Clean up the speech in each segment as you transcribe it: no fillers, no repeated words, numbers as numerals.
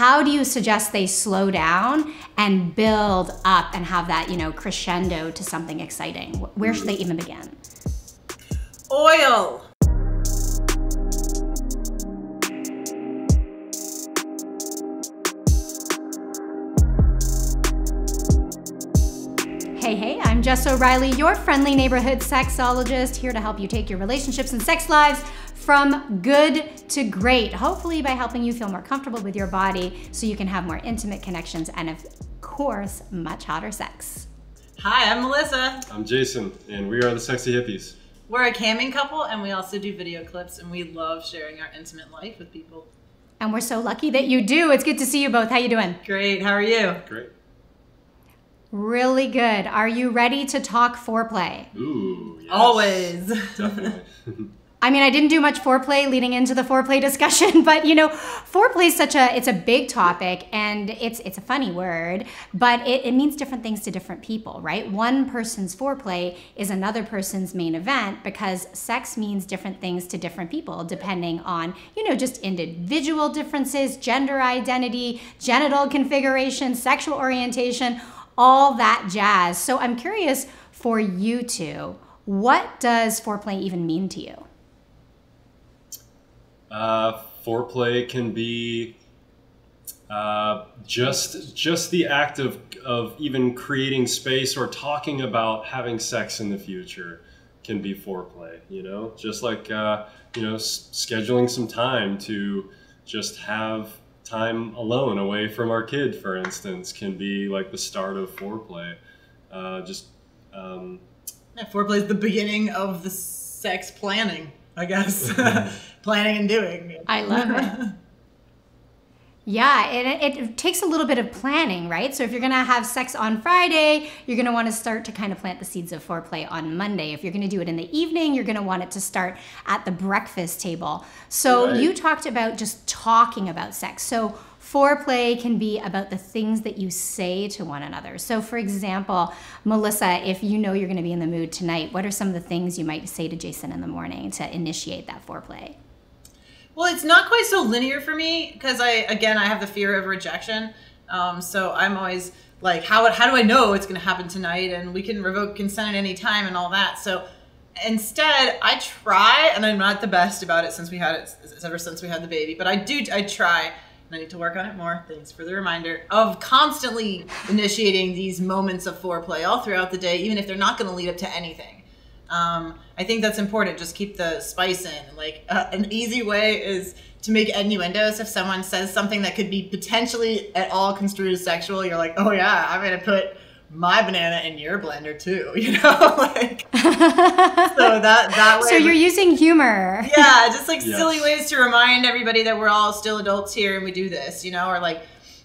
how do you suggest they slow down and build up and have that, you know, crescendo to something exciting? Where should they even begin? Oil. Hey, I'm Jess O'Reilly, your friendly neighborhood sexologist, here to help you take your relationships and sex lives from good to great, hopefully by helping you feel more comfortable with your body so you can have more intimate connections and, of course, much hotter sex. Hi, I'm Melissa. I'm Jason, and we are the Sexy Hippies. We're a camming couple, and we also do video clips, and we love sharing our intimate life with people. And we're so lucky that you do. It's good to see you both. How you doing? Great. How are you? Great. Really good. Are you ready to talk foreplay? Ooh, yes. Always. Definitely. I mean, I didn't do much foreplay leading into the foreplay discussion, but you know, foreplay is it's a big topic, and it's a funny word, but it means different things to different people, right? One person's foreplay is another person's main event because sex means different things to different people depending on, you know, just individual differences, gender identity, genital configuration, sexual orientation, all that jazz. So I'm curious for you two, what does foreplay even mean to you? Foreplay can be just the act of even creating space or talking about having sex in the future can be foreplay, you know? Just like, you know, scheduling some time to just have time alone away from our kid, for instance, can be like the start of foreplay. Foreplay is the beginning of the sex planning, I guess. Planning and doing. I love it. Yeah, it takes a little bit of planning, right? So if you're gonna have sex on Friday, you're gonna wanna start to kind of plant the seeds of foreplay on Monday. If you're gonna do it in the evening, you're gonna want it to start at the breakfast table. So right. You talked about just talking about sex. So foreplay can be about the things that you say to one another. So for example, Melissa, if you know you're gonna be in the mood tonight, what are some of the things you might say to Jason in the morning to initiate that foreplay? Well, it's not quite so linear for me because I have the fear of rejection. So I'm always like, how do I know it's going to happen tonight? And we can revoke consent at any time and all that. So instead, I try, and I'm not the best about it ever since we had the baby, but I try, and I need to work on it more. Thanks for the reminder of constantly initiating these moments of foreplay all throughout the day, even if they're not going to lead up to anything. I think that's important. Just keep the spice in. Like an easy way is to make innuendos. If someone says something that could be potentially at all construed as sexual, you're like, oh yeah, I'm going to put my banana in your blender too, you know? Like, so that way. So you're using humor. Yeah, just like Yes. silly ways to remind everybody that we're all still adults here and we do this, you know? Or like,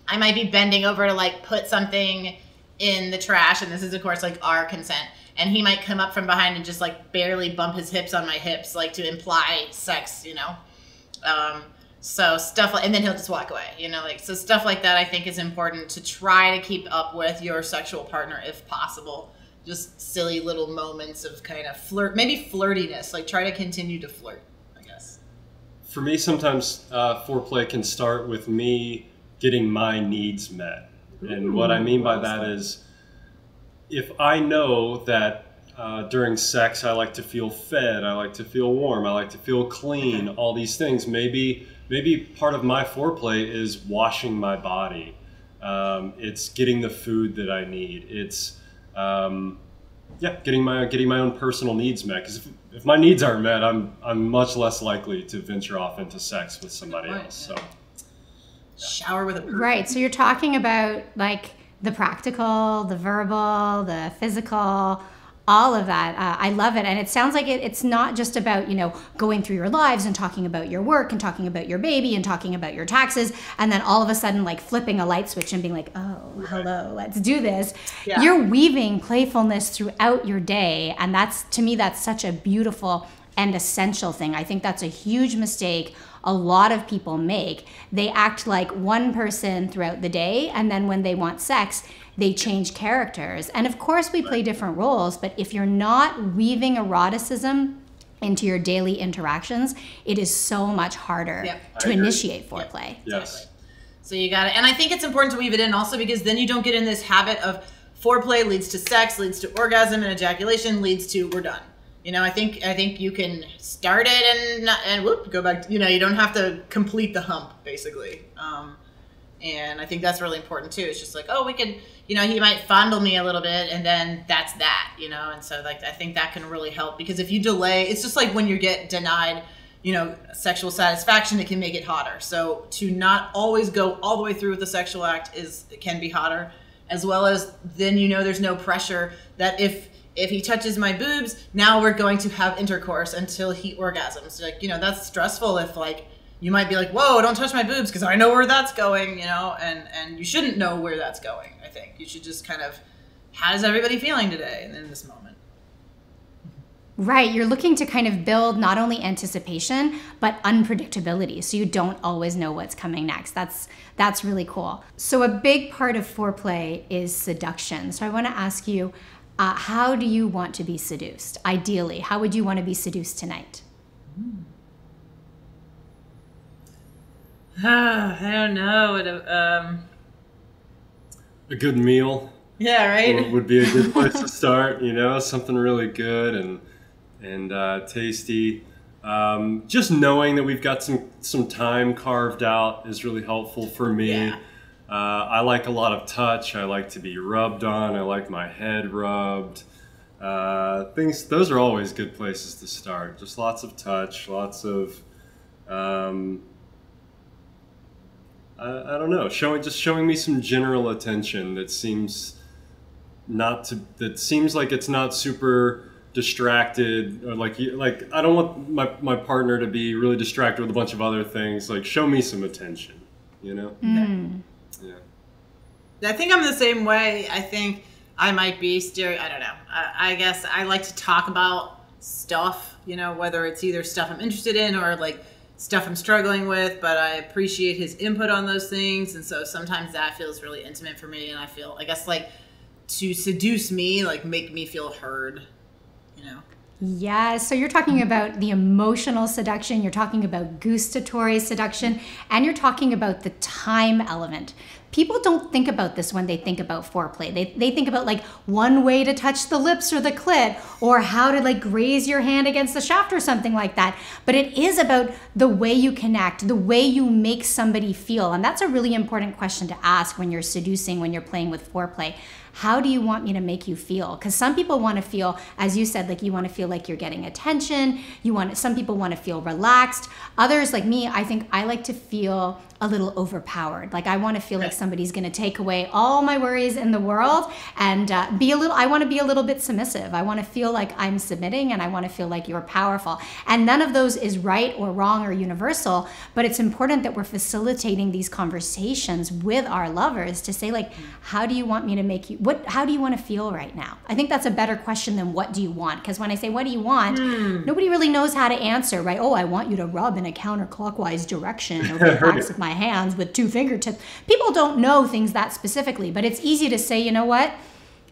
I might be bending over to like put something in the trash, and this is of course like our consent. And he might come up from behind and just like barely bump his hips on my hips, like to imply sex, you know? So stuff like, and then he'll just walk away, you know, like, so stuff like that I think is important to try to keep up with your sexual partner if possible. Just silly little moments of kind of maybe flirtiness, like try to continue to flirt, I guess. For me, sometimes foreplay can start with me getting my needs met. And what I mean by that is, if I know that during sex I like to feel fed, I like to feel warm, I like to feel clean, all these things, maybe part of my foreplay is washing my body. It's getting the food that I need. It's getting my own personal needs met. Because if my needs aren't met, I'm much less likely to venture off into sex with somebody else. So shower with a person. Right. So you're talking about like the practical, the verbal, the physical, all of that. I love it. And it sounds like it's not just about, you know, going through your lives and talking about your work and talking about your baby and talking about your taxes. And then all of a sudden like flipping a light switch and being like, oh, hello, let's do this. Yeah. You're weaving playfulness throughout your day. And to me, that's such a beautiful and essential thing. I think that's a huge mistake a lot of people make. They act like one person throughout the day, and then when they want sex, they change characters. And of course we play different roles, but if you're not weaving eroticism into your daily interactions, it is so much harder to initiate foreplay. Yes. So you got to, and I think it's important to weave it in also because then you don't get in this habit of foreplay leads to sex, leads to orgasm, and ejaculation leads to we're done. You know, I think you can start it and whoop, go back. You know, you don't have to complete the hump basically. And I think that's really important too. It's just like, oh, we could, you know, he might fondle me a little bit and then that's that, you know? And so like, I think that can really help because if you delay, it's just like when you get denied, you know, sexual satisfaction, it can make it hotter. So to not always go all the way through with the sexual act it can be hotter, as well as then, you know, there's no pressure that if he touches my boobs, now we're going to have intercourse until he orgasms. Like, you know, that's stressful if like, you might be like, whoa, don't touch my boobs because I know where that's going, you know, and you shouldn't know where that's going, I think. You should just kind of, how's everybody feeling today in this moment? Right. You're looking to kind of build not only anticipation, but unpredictability. So you don't always know what's coming next. That's really cool. So a big part of foreplay is seduction. So I want to ask you, how do you want to be seduced? Ideally, how would you want to be seduced tonight? I don't know. A good meal. Yeah, right. Would be a good place to start. You know, something really good and tasty. Just knowing that we've got some time carved out is really helpful for me. Yeah. I like a lot of touch. I like to be rubbed on. I like my head rubbed. Those are always good places to start. Just lots of touch, lots of. I don't know, showing me some general attention that seems like it's not super distracted or like I don't want my partner to be really distracted with a bunch of other things. Like show me some attention, you know? Yeah. I think I'm the same way. I think I might be I don't know. I guess I like to talk about stuff, you know, whether it's either stuff I'm interested in or like stuff I'm struggling with, but I appreciate his input on those things. And so sometimes that feels really intimate for me. And I feel, I guess, like to seduce me, like make me feel heard, you know? Yeah, so you're talking about the emotional seduction, you're talking about gustatory seduction, and you're talking about the time element. People don't think about this when they think about foreplay. They think about like one way to touch the lips or the clit or how to like graze your hand against the shaft or something like that. But it is about the way you connect, the way you make somebody feel. And that's a really important question to ask when you're seducing, when you're playing with foreplay. How do you want me to make you feel? Because some people want to feel, as you said, like you want to feel like you're getting attention. Some people want to feel relaxed. Others, like me, I think I like to feel a little overpowered. Like I want to feel like somebody's going to take away all my worries in the world and I want to be a little bit submissive. I want to feel like I'm submitting and I want to feel like you're powerful. And none of those is right or wrong or universal, but it's important that we're facilitating these conversations with our lovers to say like, how do you want me to make you, how do you want to feel right now? I think that's a better question than what do you want? Because when I say, what do you want? Nobody really knows how to answer, right? Oh, I want you to rub in a counterclockwise direction over the backs of my hands with 2 fingertips. People don't know things that specifically, but it's easy to say, you know what?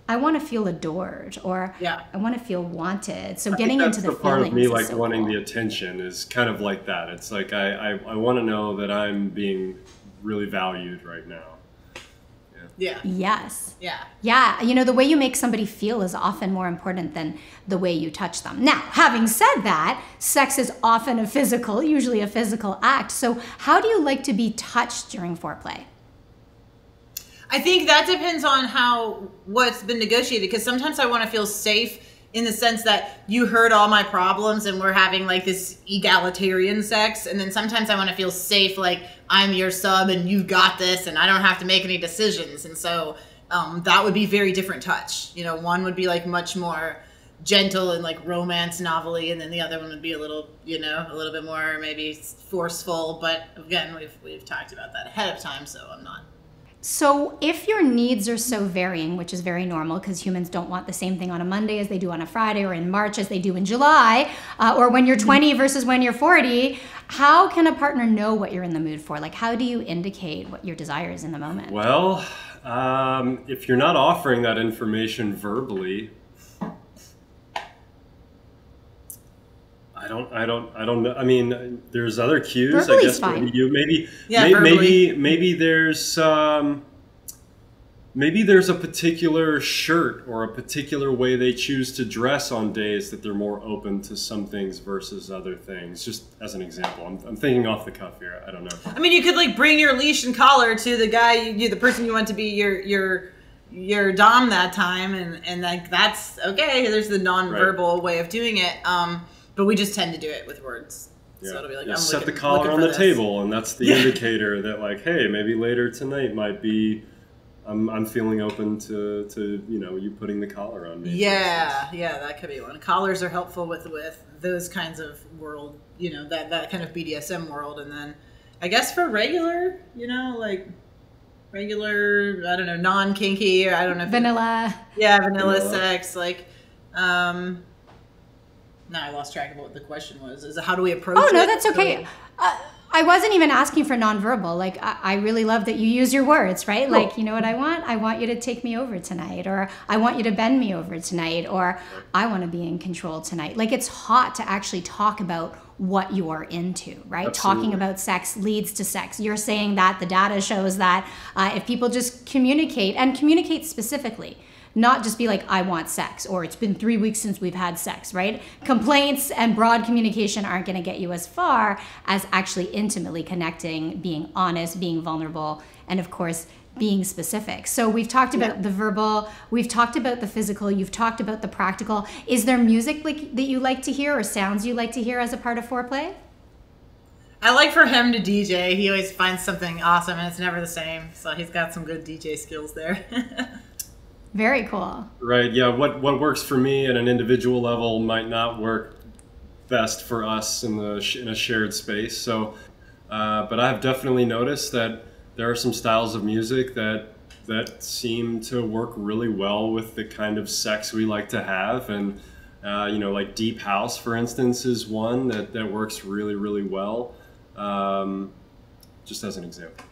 I want to feel adored or I want to feel wanted. So getting into the part of me like so wanting cool. the attention is kind of like that. It's like I want to know that I'm being really valued right now. Yeah. Yes. Yeah. Yeah. You know, the way you make somebody feel is often more important than the way you touch them. Now, having said that, sex is often usually a physical act. So how do you like to be touched during foreplay? I think that depends on what's been negotiated, because sometimes I want to feel safe in the sense that you heard all my problems and we're having like this egalitarian sex. And then sometimes I want to feel safe, like I'm your sub and you've got this and I don't have to make any decisions. And so that would be very different touch. You know, one would be like much more gentle and like romance novelty, and then the other one would be a little, you know, a little bit more maybe forceful. But again, we've talked about that ahead of time, so I'm not. So if your needs are so varying, which is very normal because humans don't want the same thing on a Monday as they do on a Friday, or in March as they do in July, or when you're 20 versus when you're 40, how can a partner know what you're in the mood for? Like, how do you indicate what your desire is in the moment? Well, if you're not offering that information verbally, I I don't know. I mean, there's other cues. I Verbally guess fine. maybe there's a particular shirt or a particular way they choose to dress on days that they're more open to some things versus other things. Just as an example, I'm thinking off the cuff here. I don't know. I mean, you could like bring your leash and collar to the guy, the person you want to be your dom that time, and like that's okay. There's the nonverbal way of doing it, but we just tend to do it with words. Yeah. So it'll be like, Yeah, I'm set the looking collar on for the this. table, and that's the indicator that like, hey, maybe later tonight might be. I'm feeling open to you putting the collar on me. Yeah, that could be one. Collars are helpful with those kinds of world, that kind of BDSM world, and then I guess for regular, like regular, I don't know, non-kinky, or I don't know. Vanilla. Vanilla sex, like, now I lost track of what the question was. Is how do we approach it? Oh, no, that's okay. I wasn't even asking for nonverbal. Like, I really love that you use your words, right? Cool. Like, you know what I want? I want you to take me over tonight, or I want you to bend me over tonight, or I want to be in control tonight. Like, it's hot to actually talk about what you are into, right? Absolutely. Talking about sex leads to sex. You're saying that the data shows that if people just communicate, and communicate specifically, not just be like, I want sex, or it's been 3 weeks since we've had sex, right? Complaints and broad communication aren't going to get you as far as actually intimately connecting, being honest, being vulnerable, and of course, being specific. So we've talked about the verbal, we've talked about the physical, you've talked about the practical. Is there music that you like to hear, or sounds you like to hear as a part of foreplay? I like for him to DJ. He always finds something awesome, and it's never the same. So he's got some good DJ skills there. Very cool. Right. Yeah. What works for me at an individual level might not work best for us in a shared space. So, but I've definitely noticed that there are some styles of music that seem to work really well with the kind of sex we like to have, and like deep house, for instance, is one that works really, really well. Just as an example.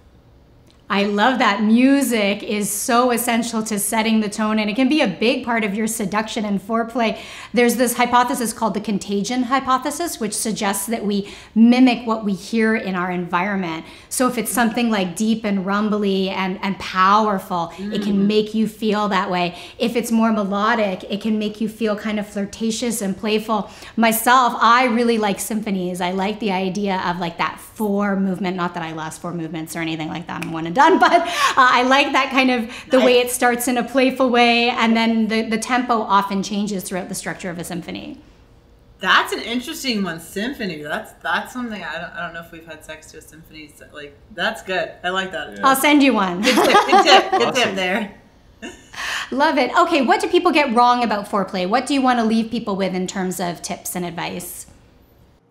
I love that. Music is so essential to setting the tone, and it can be a big part of your seduction and foreplay. There's this hypothesis called the contagion hypothesis, which suggests that we mimic what we hear in our environment. So if it's something like deep and rumbly and powerful, it can make you feel that way. If it's more melodic, it can make you feel kind of flirtatious and playful. Myself, I really like symphonies. I like the idea of like that 4 movement, not that I last 4 movements or anything like that, I'm one and done, but I like that kind of the way it starts in a playful way, and then the tempo often changes throughout the structure of a symphony. That's an interesting one, symphony. That's something I don't know if we've had sex to a symphony. So, like, that's good. I like that. Yeah. I'll send you one. Good tip Awesome. there. Love it. Okay, what do people get wrong about foreplay? What do you want to leave people with in terms of tips and advice?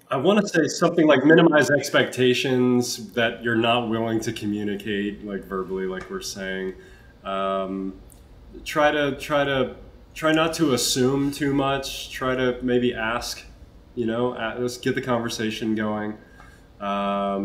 I want to say something like minimize expectations that you're not willing to communicate, like verbally, like we're saying. Try not to assume too much. Try to maybe ask, let's get the conversation going. I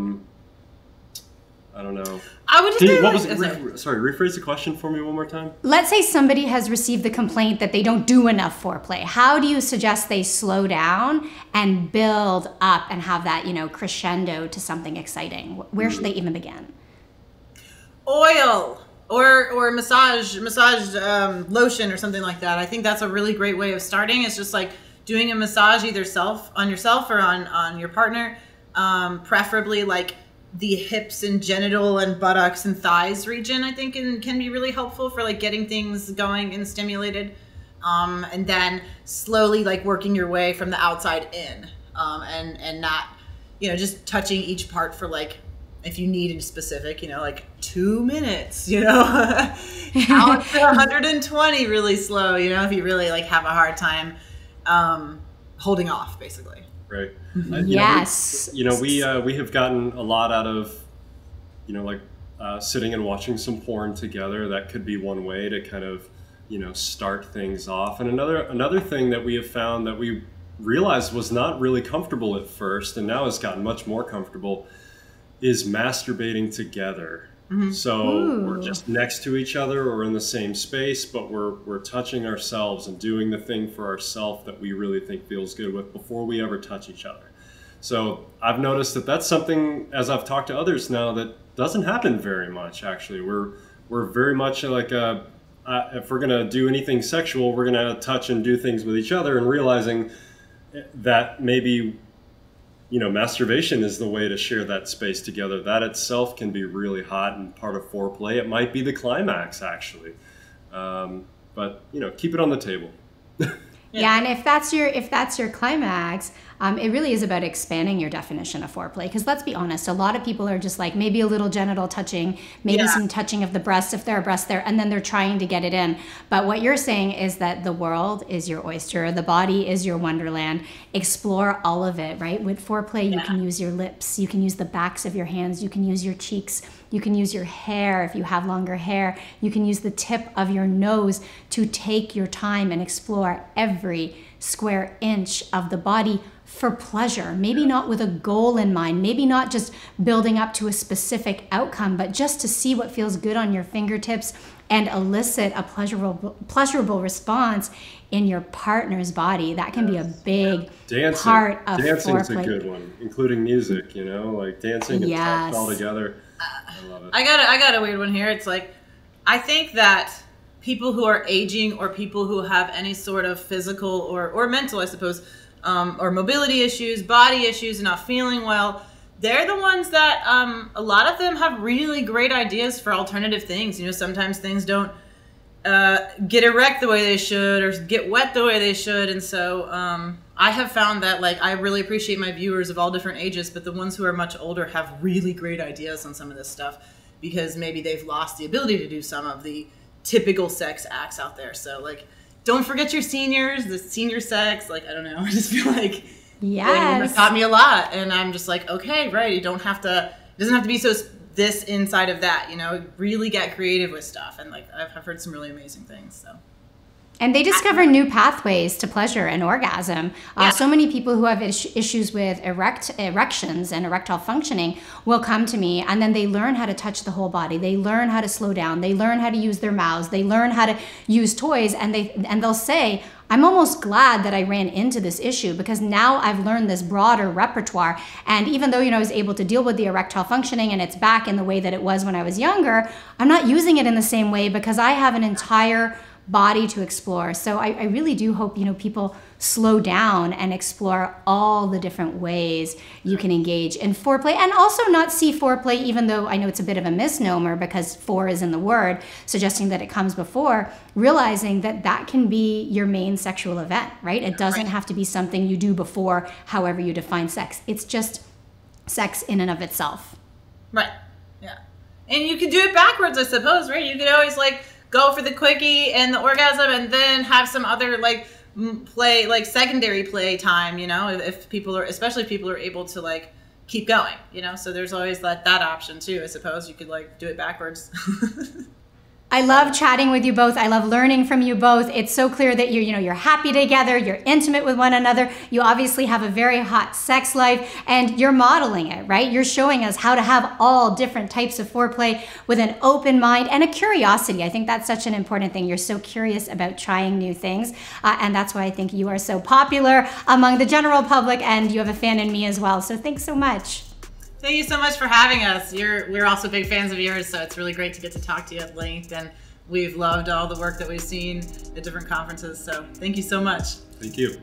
don't know. I would just say, Sorry, rephrase the question for me one more time. Let's say somebody has received the complaint that they don't do enough foreplay. How do you suggest they slow down and build up and have that, crescendo to something exciting? Where should they even begin? oil or massage lotion or something like that. I think that's a really great way of starting. It's just like doing a massage either on yourself or on your partner, preferably like the hips and genital and buttocks and thighs region. I think can be really helpful for like getting things going and stimulated, and then slowly like working your way from the outside in, and not just touching each part for like, if you need in specific, like 2 minutes, out to 120 really slow, if you really like have a hard time holding off, basically. Right. Yes. We have gotten a lot out of, sitting and watching some porn together. That could be one way to kind of, start things off. And another thing that we have found that we realized was not really comfortable at first, and now has gotten much more comfortable, is masturbating together. So we're Ooh. just next to each other or in the same space, but we're touching ourselves and doing the thing for ourselves that we really think feels good with before we ever touch each other. So I've noticed that that's something, as I've talked to others now, that doesn't happen very much. Actually, we're very much like if we're gonna do anything sexual, we're gonna touch and do things with each other, and realizing that maybe, you know, masturbation is the way to share that space together. That itself can be really hot and part of foreplay. It might be the climax, actually. But, you know, keep it on the table. Yeah, and if that's your climax, it really is about expanding your definition of foreplay. Because let's be honest, a lot of people are just like maybe a little genital touching, maybe some touching of the breasts if there are breasts there, and then they're trying to get it in. But what you're saying is that the world is your oyster, the body is your wonderland. Explore all of it, right? With foreplay, you can use your lips, you can use the backs of your hands, you can use your cheeks, you can use your hair if you have longer hair, you can use the tip of your nose to take your time and explore every square inch of the body for pleasure. Maybe not with a goal in mind, maybe not just building up to a specific outcome, but just to see what feels good on your fingertips and elicit a pleasurable response in your partner's body. That can be a big part of Dancing's foreplay. a good one, including music, you know, like dancing and touch all together. I love it. I got a weird one here. It's like, I think that people who are aging or people who have any sort of physical or mental, I suppose, or mobility issues, body issues, not feeling well, they're the ones that a lot of them have really great ideas for alternative things. You know, sometimes things don't get erect the way they should or get wet the way they should. And so I have found that, like, I really appreciate my viewers of all different ages, but the ones who are much older have really great ideas on some of this stuff because maybe they've lost the ability to do some of the typical sex acts out there. So, like, don't forget your seniors, the senior sex. Like, I don't know. I just feel like Yes. it taught me a lot. And I'm just like, okay, right. You don't have to, it doesn't have to be so this inside of that, you know, really get creative with stuff. And like, I've heard some really amazing things. So. And they discover new pathways to pleasure and orgasm. So many people who have issues with erections and erectile functioning will come to me, and then they learn how to touch the whole body. They learn how to slow down. They learn how to use their mouths. They learn how to use toys, and they'll say, I'm almost glad that I ran into this issue because now I've learned this broader repertoire. And even though, you know, I was able to deal with the erectile functioning and it's back in the way that it was when I was younger, I'm not using it in the same way because I have an entire body to explore. So I really do hope, you know, people slow down and explore all the different ways you can engage in foreplay, and also not see foreplay, even though I know it's a bit of a misnomer because fore is in the word, suggesting that it comes before, realizing that that can be your main sexual event, right? It doesn't have to be something you do before, however you define sex. It's just sex in and of itself. Right. Yeah. And you could do it backwards, I suppose, right? You could always, like, go for the quickie and the orgasm and then have some other, like, play, like secondary play time, you know, if people are, especially if people are able to, like, keep going, you know. So there's always that option too, I suppose. You could, like, do it backwards. I love chatting with you both. I love learning from you both. It's so clear that you're happy together, you're intimate with one another. You obviously have a very hot sex life and you're modeling it, right? You're showing us how to have all different types of foreplay with an open mind and a curiosity. I think that's such an important thing. You're so curious about trying new things. And that's why I think you are so popular among the general public, and you have a fan in me as well. So thanks so much. Thank you so much for having us. We're also big fans of yours, so it's really great to get to talk to you at length, and we've loved all the work that we've seen at different conferences, so thank you so much. Thank you.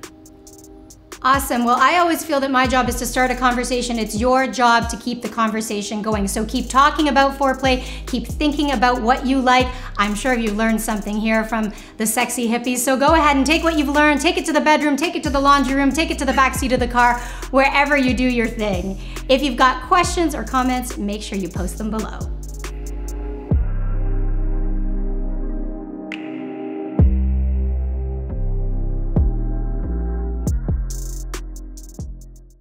Awesome. Well, I always feel that my job is to start a conversation. It's your job to keep the conversation going. So keep talking about foreplay, keep thinking about what you like. I'm sure you learned something here from the sexy hippies. So go ahead and take what you've learned, take it to the bedroom, take it to the laundry room, take it to the backseat of the car, wherever you do your thing. If you've got questions or comments, make sure you post them below.